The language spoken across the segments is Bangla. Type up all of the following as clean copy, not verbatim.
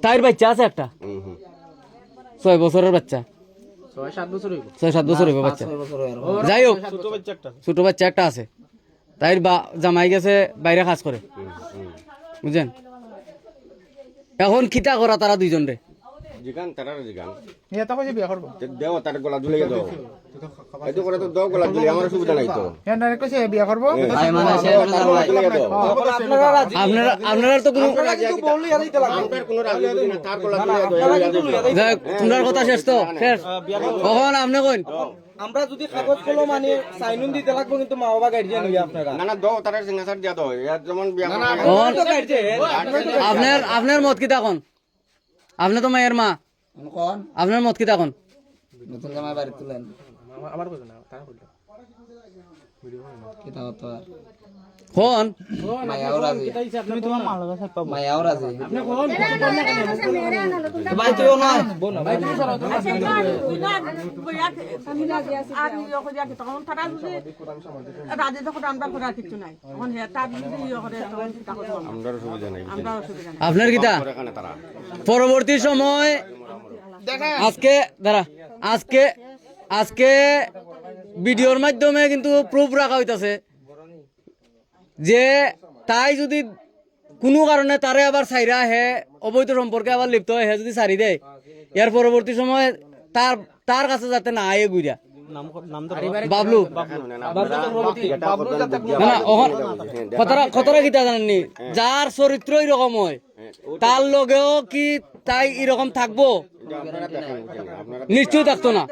তাইর বাচ্চা আছে একটা 6 বছরের বাচ্চা 6-7 বছর হইব বাচ্চা যাই হোক ছোট বাচ্চা একটা আছে তাইর জামাই গেছে বাইরে কাজ করে বুঝছেন এখন খিতা করা তারা দুইজন রে জিগান তারা জিগান এটা কইছে বিয়া করব দেও তার গলা ঝুলিয়ে দাও এতো করে তো দাও গলা ঝুলিয়ে আমার সুবিধা নাই তো হ্যাঁ না কইছে বিয়া করব ভাই মানে সে আপনারা তো কোনো আমার কোনো রাজি না তার গলা ঝুলিয়ে দাও যাই হোক, তোমার কথা শেষ তো শেষ কখন আপনি কইন আমরা যদি কাগজ কলম মানে সাইনুন দিতে লাগবো কিন্তু মা বাবা গার্জিয়ান হই আপনারা না না দাও তার সিগনেচার দিয়া দাও এর যেমন বিয়া কখন আপনার মত কি তখন আপনি তো মায়ের মা কোন আপনার মত কি তখন নতুন জামাই বাড়ি তুলেন আমার কইছে না তারা কইলো কিতা হতো আর কোন মায়াও রাজি তুমি তোমার মা লাগা সাথে পাবো মায়াও রাজি আপনি কোন ভাই তুইও নয় বোন ভাই আমরার সুবিধা নাই আপনার কিতা এখানে তারা পরবর্তী সময় আজকে দাঁড়া আজকে ভিডিওর মাধ্যমে কিন্তু প্রুফ রাখা হইতাছে যে তাই যদি কোনো কারণে তারে আবার সাইরা হে অবৈধ সম্পর্কে আবার লিপ্ত হয় হে যদি সারি দেয় এর পরবর্তী সময় তার কাছে যাতে না আয়ে গুইরা বাবলু না কতটা কিতা জানেননি যার চরিত্র এরকম হয় তার লগেও কি তাই এরকম থাকবো নিশ্চয়ই থাকতো না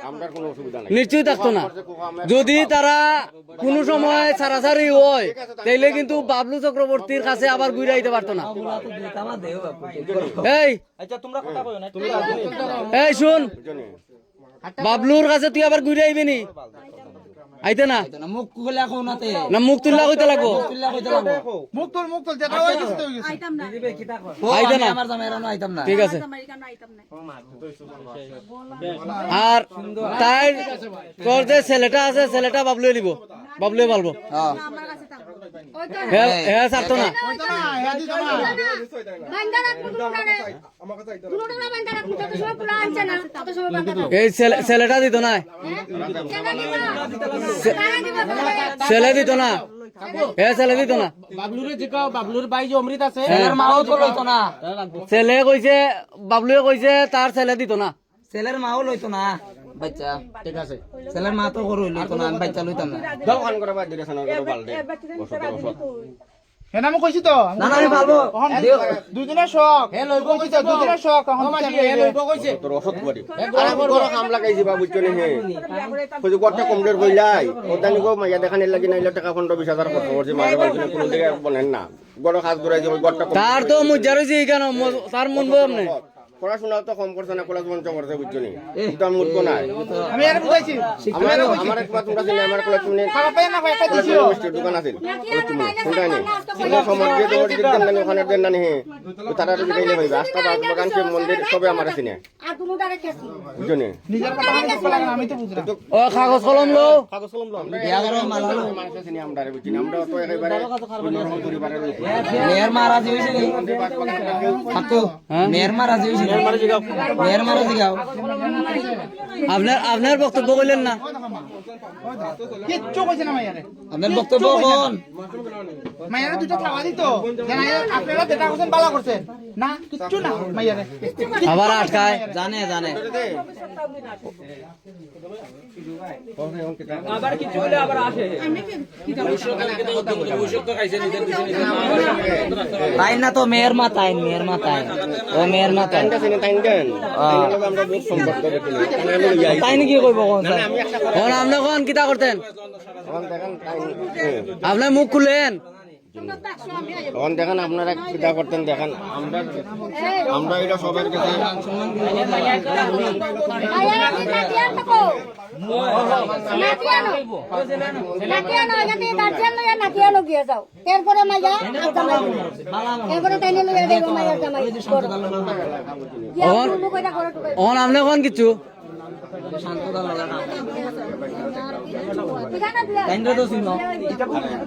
নিশ্চয়ই থাকতো না যদি তারা কোনো সময় ছাড়াছাড়ি হয় তাইলে কিন্তু বাবলু চক্রবর্তীর কাছে আবার ঘুরে আইতে পারতো না এই আচ্ছা তোমরা কথা কইও না তুমি এই শুন বাবলুর কাছে তুই আবার ঘুরে আইবি নি আইতে না মুখ খুলে কও নাতে না মুখ তুল্লা কইতে লাগবো তুল্লা কইতে লাগবো মুখ তোল যেটা হই গেছে তো হই গেছে আইতাম না আইতে না আমার জামাইরা না আইতাম না ঠিক আছে আমেরিকান আইতাম না আর তাই তোর যে ছেলেটা আছে ছেলেটা বাবলুয়ে দিব বাবলুয়ে পালবো আমার কাছে থাকবো ওই তো হ্যাঁ ছাড়তো না বান্দা রাখবো কোনো না বান্দা রাখবো তত সময় পুরা আনছে না তত সময় বান্দা রাখবো এই ছেলেটা দিত না ছেলে দিত না ছেলে দিত না বাবলুরে জিকাও বাবলুর ভাই যে অমৃত আছে ছেলের মাও তো লইতো না ছেলে কইছে বাবলুয়ে কইছে তার ছেলে দিত না ছেলের মাও লইতো না বাচ্চা ঠিক আছে ছেলের মা তো গরু লইতো না আমি বাচ্চা লইতাম না দাও খান করে বাদ দিলে সানা করে বালদে হেনা আমি কইছি তো না না আমি পারবো দুজনের শখ হে লইব কইছি তো দুজনের শখ এখন হে লইব কইছে তোর অসৎ করি আরে বড় কাম লাগাইছি বাবু চলে হে কই গটটা কমপ্লিট কইলাই ওদানি গো মাইয়া দেখানে লাগি নাইলে টাকা 15-20 হাজার খরচ করছে মাঝে মাঝে কোনো দিকে বলেন না বড় কাজ করাই যে গটটা তার তো মুজার হইছে কেন তার মন বই আপনি পড়াশোনা তো কম করছে না কলেজ বঞ্চ করছে বুঝছো নি কিন্তু আমি উঠবো না আমি এর বুঝাইছি আমার একবার তোমরা চিনি আমার কলেজ তুমি খারাপ পাই না কয়েকটা দিছিও দোকান আছে তুমি শুনতাই নি সেই সময় যে তোমার দিকে দেন না ওখানে দেন না নি তারা তো দিলে ভাই রাস্তা বাগান সে মন্দির সবে আমার আছে না আর তুমি ডারে খেছি বুঝছো নি নিজের কথা আমি বলতে লাগে না, আমি তো বুঝলাম ও কাগজ কলম লো বিয়া করো মালালো মানুষ চিনি আমরা বুঝছি না আমরা তো একেবারে অন্যরকম পরিবারের লোক মেয়ের মা রাজি হইছে নি থাকো মেয়ের মা রাজি হইছে মেয়ের মা রাজি গাও আপনার বক্তব্য কইলেন না কিচ্ছু কইছে না মাইয়ারে আপনার বক্তব্য কোন মাইয়ারে দুটো খাওয়া দিত জানা আপনারা যেটা করছেন ভালো করছেন না কিচ্ছু না মাইয়ারে আবার আটকায় জানে জানে আবার কিছু হলে আবার আসে তাই না তো মেয়ের মা তাই ও মেয়ের মা তাই আমরা বহুত সম্পর্ক রেখেছি তাই নাকি কইব কোন কোন আপনি কোন কিতা করতেন আপনার মুখ খুলেন তখন দেখেন আপনারা কিতা করতেন দেখেন আমরা এটা সবার কাছে এরপরে মাইয়া এরপরে তাইলে লইয়া দেব মাইয়া জামাই আপনি কোন কিছু শান্ততা লাগা কাম এখানে বিয়া তাইনরে তো চিনো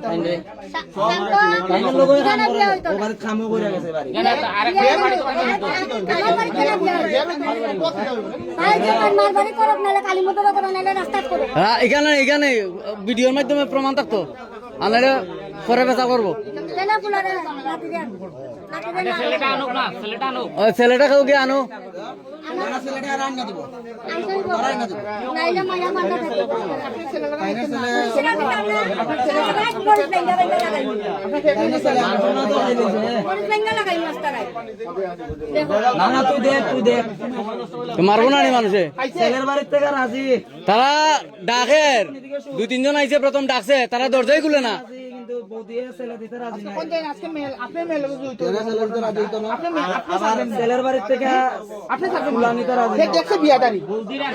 তাইনরে শান্ত তাইনরে লোক কাম করে ও বাড়ি কামও করে গেছে বাড়ি আমার বাড়ি করব নালে কালী মতো করব নালে রাস্তা করব হ্যাঁ, এখানে ভিডিওর মাধ্যমে প্রমাণ থাকতো আনারে পরে বেচা করবো তেলা ফুলারে লাতি দেন ছেলেটা আনুক না ছেলেটা আনুক ছেলেটা কেউ গিয়ে আনো না ছেলেটা রান না দিব নাইলে মায়া মান্না থাকবে তাইনের ছেলে ছেলেটা পরিস লেঙ্গা লাগাই তাইনের ছেলে আননা তো আইলেছে পরিস লেঙ্গা লাগাই মাস্টারাই না না তুই দেখ তো মারবো না নি মানুষে ছেলের বাড়ির থেকে রাজি তারা ডাকের 2-3 জন আইছে প্রথম ডাকছে তারা দরজাই খুলে না কিন্তু বৌদিয়ে ছেলে দিতে রাজি না কোন দিন আজকে মেল আপনি মেল জুইতো ছেলের দিতে রাজি হইতো না আপনি আবার ছেলের বাড়ির থেকে আপনি থাকবেন ফুলানিতে রাজি সে দেখছে বিয়াদারি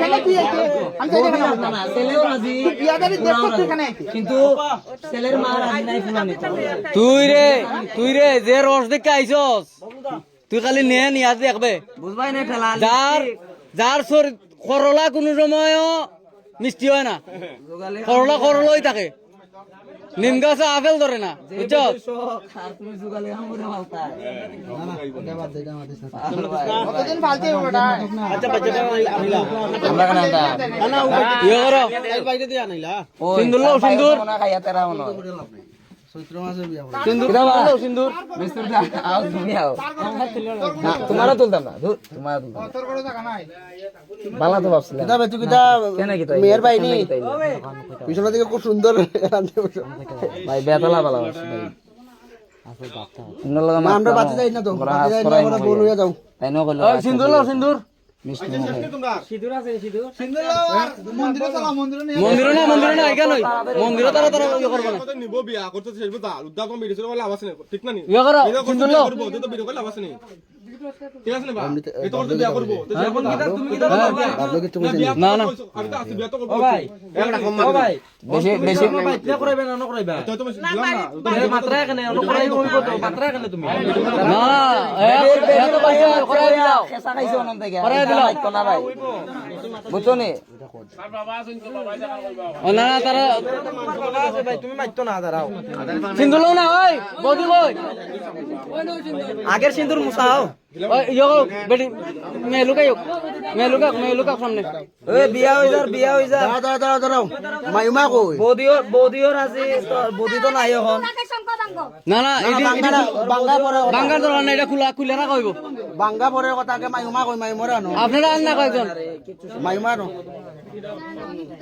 কেন বিয়ে আমি জানি না না না ছেলেও রাজি বিয়াদারি দেখছো তুই এখানে আইতে কিন্তু ছেলের মা রাজি নাই ফুলানিতে তুই রে যে রস দেখে আইছস তুই খালি নিয়ে দেখবে বুঝবাই না ঠেলা যার করলা কোনো সময়ও মিষ্টি হয় না করলাই থাকে নিম গাছে আপেল ধরে না বুঝছো আর তুমি জুগালে আমরে মালতা কতদিন ফালতে হবে না আমরা কেন আনতা ইয়ে করো সিন্দুর লও সিন্দুর না খাইয়া তেরা মনো সিন্দুর লও সিন্দুর মিস্টার দা আও তুমি আও না তোমারও তুলতাম না ধুর তোমারও তুলতাম তোর বড় জায়গা নাই বালা তো ভাবছিলাম কিতা বেতু কিতা কেন কিতা মেয়ের ভাই নি পিছন থেকে খুব সুন্দর ভাই বেতলা বালা ভাই আমরা বাতি যাই না তো বাতি যাই না আমরা বল হইয়া যাও তাই ন কইলো সিন্দুর লও সিন্দুর মিষ্টি সিন্ধু আর মন্দিরে চলা মন্দিরে নিয়ে মন্দির না এখানে মন্দিরে তারা ইয়ে করবো না নিব বিয়া করতে শেষবে তার উদ্যাপন ভিডিও করে লাভ আছে না ঠিক না নি ইয়ে করো সিন্দুর লও করব তো ভিডিও করে লাভ আছে না ঠিক আছে না বা এই তো করতে বিয়া করব তো সেরকম তুমি কি বিয়া না না আমি তো আসি বিয়া তো করব ভাই একটা কম ভাই বেশি বেশি তো তুমি দিলাম না না এত পয়সা করাই দাও খেসা খাইছো অনন্ত থেকে করাই দিলাম। তো না ভাই বুঝছো নি ও না না তারা সিন্দুর লও না ওই বৌদি কই আগের সিন্দুর মুসাও ওই ইয়ে করো বেটি মেয়ে লুকাক সামনে এ বিয়া হই যা দাঁড়াও মাইমা কই বৌদিও রাজি বৌদি তো নাই এখন তাকে সংকট আঙ্গ না না বাঙ্গার দরকার না এটা খুলে রাখা হইব বাঙ্গা পরের কথা আগে মাইমা কই মাইমরা আনো আপনারা আন না কয়েকজন মাইমা আনো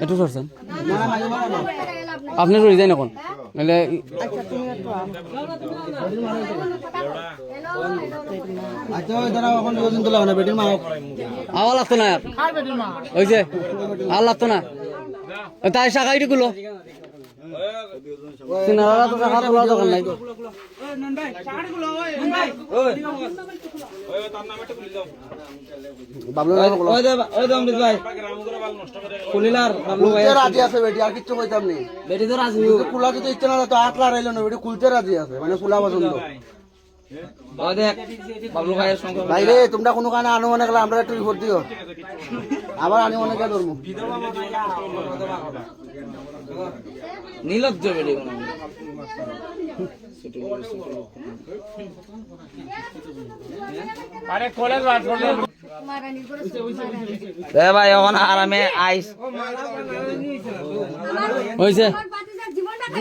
একটু সরছেন না মাইমা আনো আপনি রয়ে যান এখন নাহলে আচ্ছা ওই দাঁড়াও এখন দুদিন তো লাগবে বেটির মা আওয়াজ লাগতো না আর বেটির মা হয়েছে আর লাগতো না তাই শাখাইটি গুলো সিনারা তো শাখা তোলার দোকান নাই ওই দে অমৃত ভাই কুলিলার বাবলু ভাই রাজি আছে বেটি আর কিচ্ছু কইতাম নি বেটি তো রাজি কুলা যদি ইচ্ছা না তো আটলা রাইলো না বেটি কুলতে রাজি আছে মানে কুলা পছন্দ ওই দেখ বাবলু ভাইয়ের সঙ্গে ভাই রে তোমরা কোনো কানে আনো মনে গেলে আমরা একটু রিপোর্ট দিও আবার আনি মনে কে ধরমু নীলজ্জ বেটি এ ভাই এখন আরামে আইস হয়েছে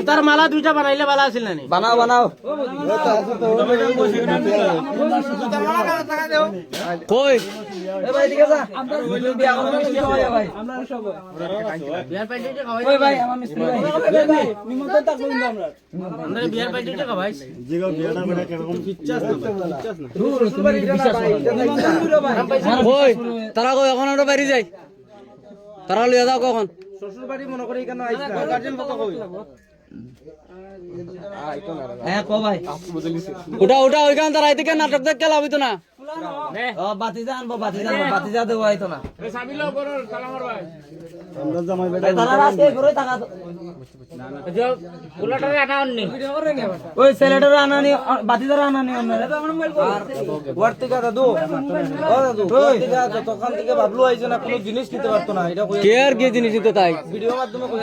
তার মালা দুইটা বানাইলে ভালো আছিল না বানাও কই এ ভাই ঠিক আছে আমরা বিয়া করব কি হয় ভাই আমরা সব বিয়ার পাইতে খাওয়াই ওই ভাই আমার মিস্ত্রি ভাই নিমন্ত্রণ থাকবো কিন্তু আমরা বিয়ার পাইতে খাওয়াই জিগা বিয়াটা বেটা কিরকম পিচ্চাস না দূর তুমি বিশ্বাস কই তারা কই এখন আমরা বাইরে যাই তারা লইয়া যাও কখন শ্বশুর বাড়ি মনে করে এখানে আইছা গার্জিয়ান কত কই হ্যাঁ কো ভাই উঠা উঠা ওইখান তার আই থেকে নাটক দেখ খেলা হইতো না ও বাতিজা আনবো বাতিজা দেবো হয়তো না তারা রাস্তায় ঘুরে থাকা তো ওই ছেলেটার আনানি বাতিজার আনানি ওয়ার থেকে দাদু ও দাদু ওয়ার থেকে তখন থেকে বাবলু আইছে না কোনো জিনিস নিতে পারতো না এটা কই কে আর কি জিনিস দিত তাই ভিডিও মাধ্যমে কই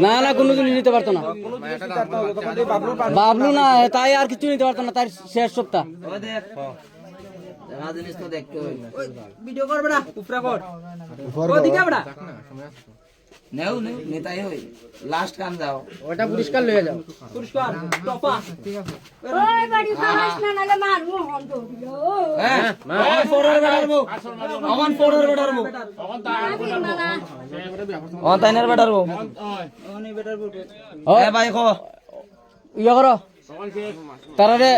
না না কোনো জিনিস নিতে পারতো না কোনো জিনিস নিতে পারতো না তখন থেকে বাবলু বাবলু না তাই আর কিছু নিতে পারতো না তার শেষ সপ্তাহ ওই দেখ দেখা জিনিস তো দেখতে হই ভিডিও করবে না উপরা কর ওদিকে বড়া নেও নে নেতাই হই লাস্ট কাম যাও ওটা পুরস্কার লয়ে যাও পুরস্কার টপা ওই বাড়ি খাস না নালে মারমু হন্দ হ্যাঁ আমার ফোরার বেটার বউ আমার ফোরার বেটার বউ অন তাইনার বেটার বউ অনি বেটার বউ এ ভাই কো ইয়া করো তারারে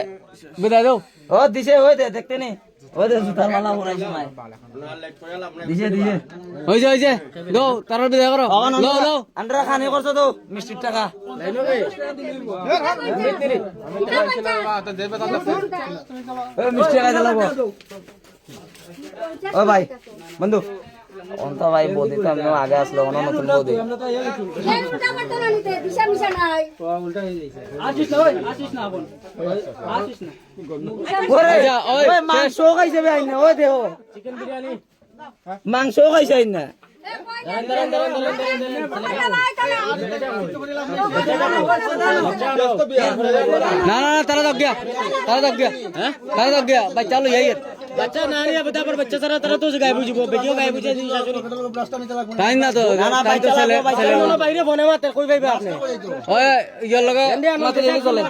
বিদায় দাও ও দিছে ওই দে দেখতে নি ওই দে সুতার মালা পরাই সময় দিছে দিছে ওই যে দাও তারারে বিদায় করো লাও লাও আন্ডা খানি করছো তো মিষ্টির টাকা ওই মিষ্টি টাকা দিলাম ও ভাই বন্ধু অন্ত ভাই বৌদি তো আমি আগে আসলো অন্য নতুন বৌদি ওরে আচ্ছা, ওই, ওই মাংস খাইছে ভাই না ওই দেখো চিকেন বিরিয়ানি মাংস খাইছে না না না তারা দাও গিয়া হ্যাঁ তারা দাও গিয়া বাচ্চা লো ইয়ার বাচ্চা না নিয়া বতা पर बच्चा सारा तरह तो गाय बुझबो बेटियो गाय बुझे दी शाশুড়ি তাই না তো তাই তো ছেলে বাইরে ফোনে মাতে কই ভাইবা আপনি ওই ইয়া লাগা মাতে চলে